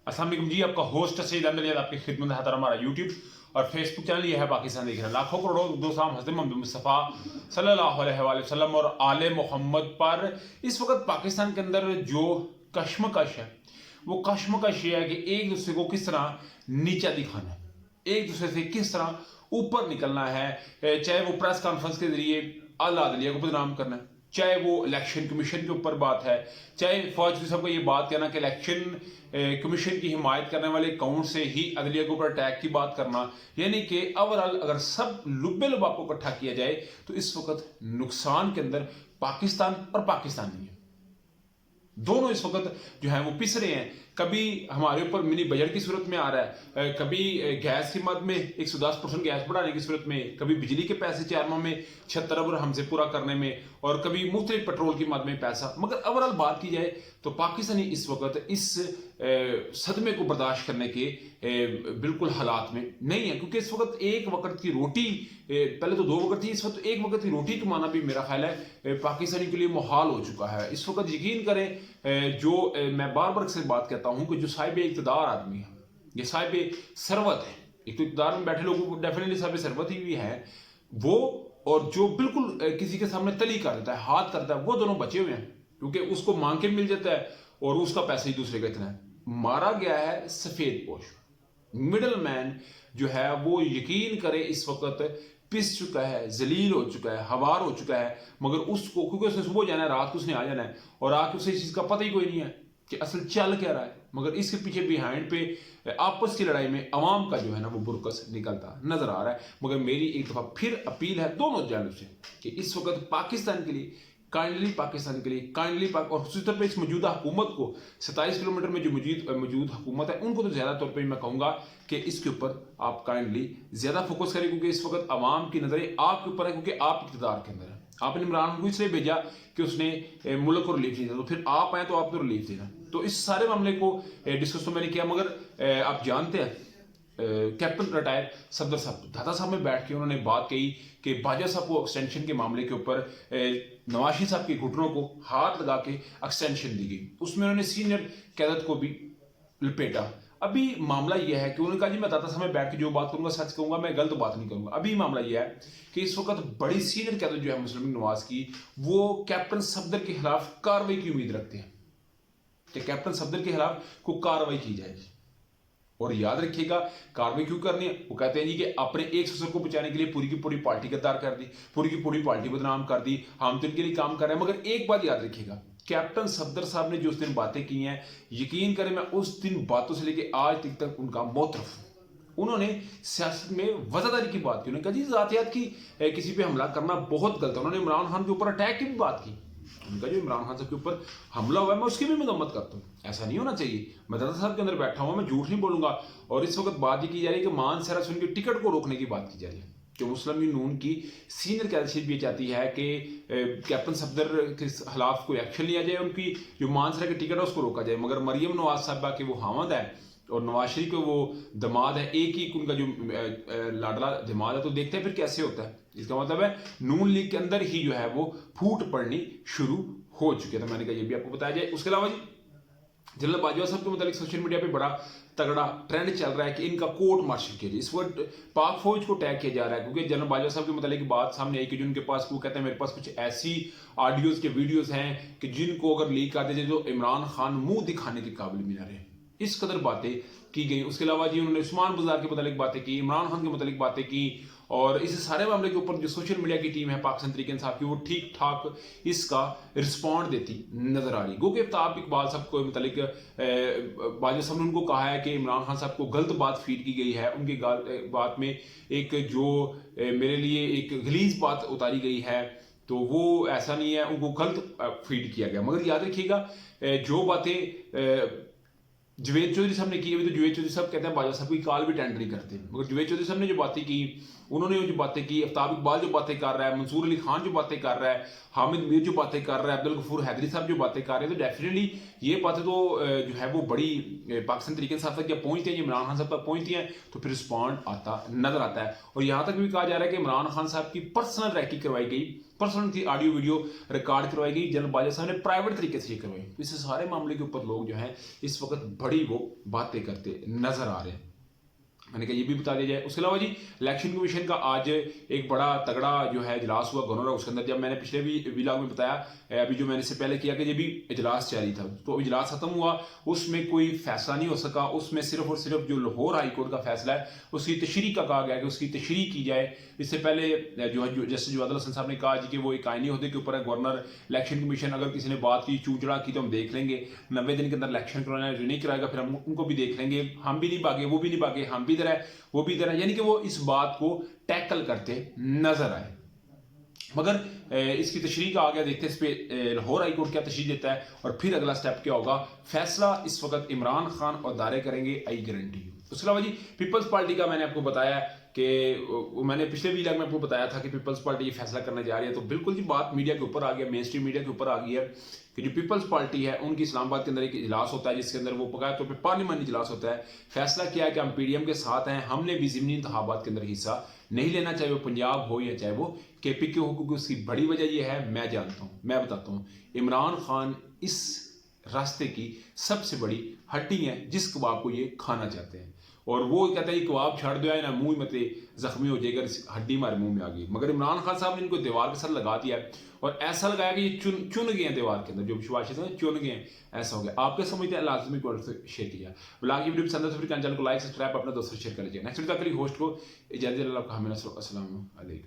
अस्सलाम वालेकुम जी, आपका होस्ट सईद अहमद आपकी खिदमत है। हमारा यूट्यूब और फेसबुक चैनल ये है पाकिस्तान देख रहे हैं। लाखों करोड़ों दोस्त हज़रत मोहम्मद मुस्तफ़ा सल्लल्लाहु अलैहि वसल्लम और आले मोहम्मद पर इस वक्त पाकिस्तान के अंदर जो कश्मकश है, वो कश्मकश ये है कि एक दूसरे को किस तरह नीचा दिखाना है, एक दूसरे से किस तरह ऊपर निकलना है, चाहे वो प्रेस कॉन्फ्रेंस के जरिए आला अदलिया को बदनाम करना है, चाहे वो इलेक्शन कमीशन के ऊपर बात है, चाहे फौज साहब को ये बात कहना कि इलेक्शन कमीशन की हिमायत करने वाले अकाउंट से ही अदलिया के ऊपर अटैक की बात करना। यानी कि ओवरऑल अगर सब लुब्बे लुबाब को इकट्ठा किया जाए तो इस वक्त नुकसान के अंदर पाकिस्तान और पाकिस्तानी है, दोनों इस वक्त जो है वो पिस रहे हैं। कभी हमारे ऊपर मिनी बजट की सूरत में आ रहा है, कभी गैस की मद में 110% गैस बढ़ाने की सूरत में, कभी बिजली के पैसे 4 माह में 76 अरब हमसे पूरा करने में, और कभी मुख्तलिफ पेट्रोल की मद में पैसा। मगर ओवरऑल बात की जाए तो पाकिस्तानी इस वक्त इस सदमे को बर्दाश्त करने के बिल्कुल हालात में नहीं है, क्योंकि इस वक्त एक वक्त की रोटी, पहले तो 2 वक्त थी, इस वक्त एक वक्त की रोटी कमाना भी मेरा ख्याल है पाकिस्तानी के लिए मुहाल हो चुका है। इस वक्त यकीन करें, जो मैं बार बार से बात कहता हूं कि जो साहिब इक़्तिदार आदमी है, ये साहिब सरवत है, एक तो इक़्तिदार में बैठे लोगों को डेफिनेटली साहिब सरवत ही भी है वो, और जो बिल्कुल किसी के सामने तली कर देता है, हाथ करता है, वो दोनों बचे हुए हैं, क्योंकि उसको मांग के मिल जाता है और उसका पैसा ही दूसरे का इतना है। मारा गया है सफेद पोश, मिडल मैन जो है वो यकीन करे इस वक्त पिस चुका है, जलील हो चुका है, हवार हो चुका है। मगर उसको, क्योंकि उसने सुबह जाना है, रात को उसने आ जाना है, और आके उसे इस चीज का पता ही कोई नहीं है कि असल चल क्या रहा है। मगर इसके पीछे बिहाइंड पे आपस की लड़ाई में अवाम का जो है ना वो बुरकस निकलता नजर आ रहा है। मगर मेरी एक दफा फिर अपील है दोनों जानब से कि इस वक्त पाकिस्तान के लिए काइंडली, पाकिस्तान के लिए काइंडली और खास तौर पर इस मौजूदा हुकूमत को, 27 किलोमीटर में जो मौजूद हुकूमत है, उनको तो ज्यादा तौर पर मैं कहूंगा कि इसके ऊपर आप काइंडली ज्यादा फोकस करें, क्योंकि इस वक्त आवाम की नजरें आपके ऊपर है, क्योंकि आप इक़्तिदार के अंदर है। आपने इमरान खान को इसलिए भेजा कि उसने मुल्क को रिलीफ नहीं दिया, तो फिर आप आए तो आपको रिलीफ देना। तो इस सारे मामले को डिस्कस तो मैंने किया, मगर आप जानते हैं कैप्टन रिटायर सफदर साहब दादा साहब में बैठ के उन्होंने बात कही कि बाजा साहब को एक्सटेंशन के मामले के ऊपर नवाज शरीफ साहब के घुटनों को हाथ लगा के एक्सटेंशन दी गई, उसमें उन्होंने सीनियर कैदत को भी लपेटा। अभी मामला यह है कि उन्होंने कहा जी मैं दादा साहब में बैठ के जो बात करूंगा सच कहूंगा, मैं गलत बात नहीं करूंगा। अभी मामला यह है कि इस वक्त बड़ी सीनियर कैदत जो है मुस्लिम नवाज की, वो कैप्टन सफदर के खिलाफ कार्रवाई की उम्मीद रखते हैं कि कैप्टन सफदर के खिलाफ कोई कार्रवाई की जाएगी। और याद रखिएगा कार्रवाई क्यों करनी है, वो कहते हैं जी कि अपने एक ससुर को बचाने के लिए पूरी की पूरी पार्टी गद्दार कर दी, पूरी की पूरी पार्टी बदनाम कर दी, हम तो इनके लिए काम कर रहे हैं। मगर एक बात याद रखिएगा, कैप्टन सफदर साहब ने जो उस दिन बातें की हैं, यकीन करें मैं उस दिन बातों से लेके आज तक उनका मोतरफ। उन्होंने सियासत में वफादारी की बात की, उन्होंने कहा जी जातियात की किसी पे हमला करना बहुत गलत है। उन्होंने इमरान खान के ऊपर अटैक की भी बात की, उनका जो इमरान खान साहब के ऊपर हमला हुआ है मैं उसकी भी मजम्मत करता हूँ, ऐसा नहीं होना चाहिए। मैं दादा साहब के अंदर बैठा हुआ, मैं झूठ नहीं बोलूंगा। और इस वक्त बात ये की जा रही है कि मान सहरा सुन के टिकट को रोकने की बात की जा रही है, जो मुस्लिम लीग नून की सीनियर कैदत भी चाहती है कि कैप्टन सफदर के खिलाफ कोई एक्शन लिया जाए, उनकी जो मानसरा की टिकट है उसको रोका जाए। मगर मरियम नवाज साहबा के वो हामद है और नवाज शरीफ को वो दमाद है, एक ही उनका जो लाडला दमाद है, तो देखते हैं फिर कैसे होता है। इसका मतलब है नून लीग के अंदर ही जो है वो फूट पड़नी शुरू हो चुकी है। तो मैंने कहा ये भी आपको बताया जाए। उसके अलावा जी जनरल बाजवा साहब के मुताबिक सोशल मीडिया पे बड़ा तगड़ा ट्रेंड चल रहा है कि इनका कोर्ट मार्शल किया जाए। इस वक्त पाक फौज को टैग किया जा रहा है, क्योंकि जनरल बाजवा साहब के मुताबिक बात सामने आई कि जिनके पास, वो कहते हैं मेरे पास कुछ ऐसी ऑडियोज के वीडियोज हैं कि जिनको अगर लीक कर दे तो इमरान खान मुंह दिखाने के काबिल भी ना रहे। इस कदर बातें की गई। उसके अलावा जी उन्होंने उस्मान बाजार के मुताबिक बातें की, इमरान खान के मुताबिक बातें की, और इस सारे मामले के ऊपर जो सोशल मीडिया की टीम है पाकिस्तान तहरीक इंसाफ की, वो ठीक ठाक इसका रिस्पॉन्ड देती नजर आ रही। गो कि आफ्ताब इकबाल साहब को मुतालिक बाजवा साहब ने उनको कहा है कि इमरान खान साहब को गलत बात फीड की गई है, उनकी बात में एक जो मेरे लिए एक गलीज बात उतारी गई है, तो वो ऐसा नहीं है, उनको गलत फीड किया गया। मगर याद रखिएगा जो बातें जवेद चौधरी साहब ने की, अभी तो जवेद चौधरी साहब कहते हैं बाजवा साहब की कॉल भी अटेंड नहीं करते, मगर जवेद चौधरी साहब ने जो बातें की, उन्होंने जो बातें की, आफ्ताब इकबाल जो बातें कर रहा है, मंसूर अली खान जो बातें कर रहा है, हामिद मीर जो बातें कर रहा है, अब्दुल गफूर हैदरी साहब जो बातें कर रहे हैं, तो डेफिनेटली ये बातें तो जो है वो बड़ी पाकिस्तान तरीके इंसाफ तक जब पहुंचती हैं, इमरान खान साहब तक पहुंचती हैं, तो फिर रिस्पॉन्ड आता नजर आता है। और यहाँ तक भी कहा जा रहा है कि इमरान खान साहब की पर्सनल रैकी करवाई गई पर्सनल की ऑडियो वीडियो रिकॉर्ड करवाई गई, जनरल बाजवा साहब ने प्राइवेट तरीके से ये करवाई। इस सारे मामले के ऊपर लोग जो हैं इस वक्त बड़ी वो बातें करते नजर आ रहे हैं। मैंने कहा ये भी बता दिया जाए। उसके अलावा जी इलेक्शन कमीशन का आज एक बड़ा तगड़ा जो है इजलास हुआ गवर्नर, उसके अंदर जब मैंने पिछले भी व्लॉग में बताया, अभी जो मैंने इससे पहले किया कि ये भी इजलास जारी था, तो इजलास खत्म हुआ, उसमें कोई फैसला नहीं हो सका। उसमें सिर्फ और सिर्फ जो लाहौर हाई कोर्ट का फैसला है उसकी तशरीह का कहा गया कि उसकी तशरीह की जाए। इससे पहले जो जस्टिस जवादुल हसन साहब ने कहा जी कि वो एक आईनी अहदे के ऊपर है गवर्नर, इलेक्शन कमीशन अगर किसी ने बात की चूचड़ा की तो हम देख लेंगे, 90 दिन के अंदर इलेक्शन कराना है, जो नहीं कराएगा फिर हम उनको भी देख लेंगे, हम भी नहीं भागे वो भी नहीं भागे, हम भी इधर है वो भी इधर है। यानी कि वो इस बात को टैकल करते नजर आए। मगर इसकी तशरीह का आ गया, देखते हैं इस पे लाहौर हाई कोर्ट क्या तशरीह देता है और फिर अगला स्टेप क्या होगा। फैसला इस वक्त इमरान खान और दारे करेंगे, आई गारंटी। उसके अलावा जी पीपल्स पार्टी का मैंने आपको बताया कि मैंने पिछले वीडियो में आपको बताया था कि पीपल्स पार्टी ये फैसला करने जा रही है, तो बिल्कुल जी बात मीडिया के ऊपर आ गया, मेन स्ट्रीम मीडिया के ऊपर आ गई है कि जो पीपल्स पार्टी है उनकी इस्लामाबाद के अंदर एक इजलास होता है जिसके अंदर वो बकाया तौर पर पार्लियामानी इजलास होता है। फैसला किया है कि हम पीडीएम के साथ हैं, हमने भी ज़िमनी इंतखाबात के अंदर हिस्सा नहीं लेना, चाहे वो पंजाब हो या चाहे वो केपीके हो, क्योंकि उसकी बड़ी वजह यह है, मैं जानता हूँ, मैं बताता हूँ, इमरान खान इस रास्ते की सबसे बड़ी हड्डी है जिस कबाब को ये खाना चाहते हैं, और वो कहता है कबाब छाड़ दो ना मुंह मत जख्मी हो जाएगा, हड्डी हमारे मुंह में आ गई। मगर इमरान खान साहब ने इनको दीवार के साथ लगा दिया है और ऐसा लगाया कि ये चुन गए हैं दीवार के अंदर, जो विश्वास चुन गए हैं, ऐसा हो गया। आपके समझते हैं लाजमी शेयर किया ब्लॉग की वीडियो पसंद है तो फिर चैनल को लाइक सब्सक्राइब अपने दोस्तों से शेयर कर लीजिए। नेक्स्ट वीडियो तक के लिए होस्ट को इजाजत, अल्लाह का हमें अस्सलाम वालेकुम।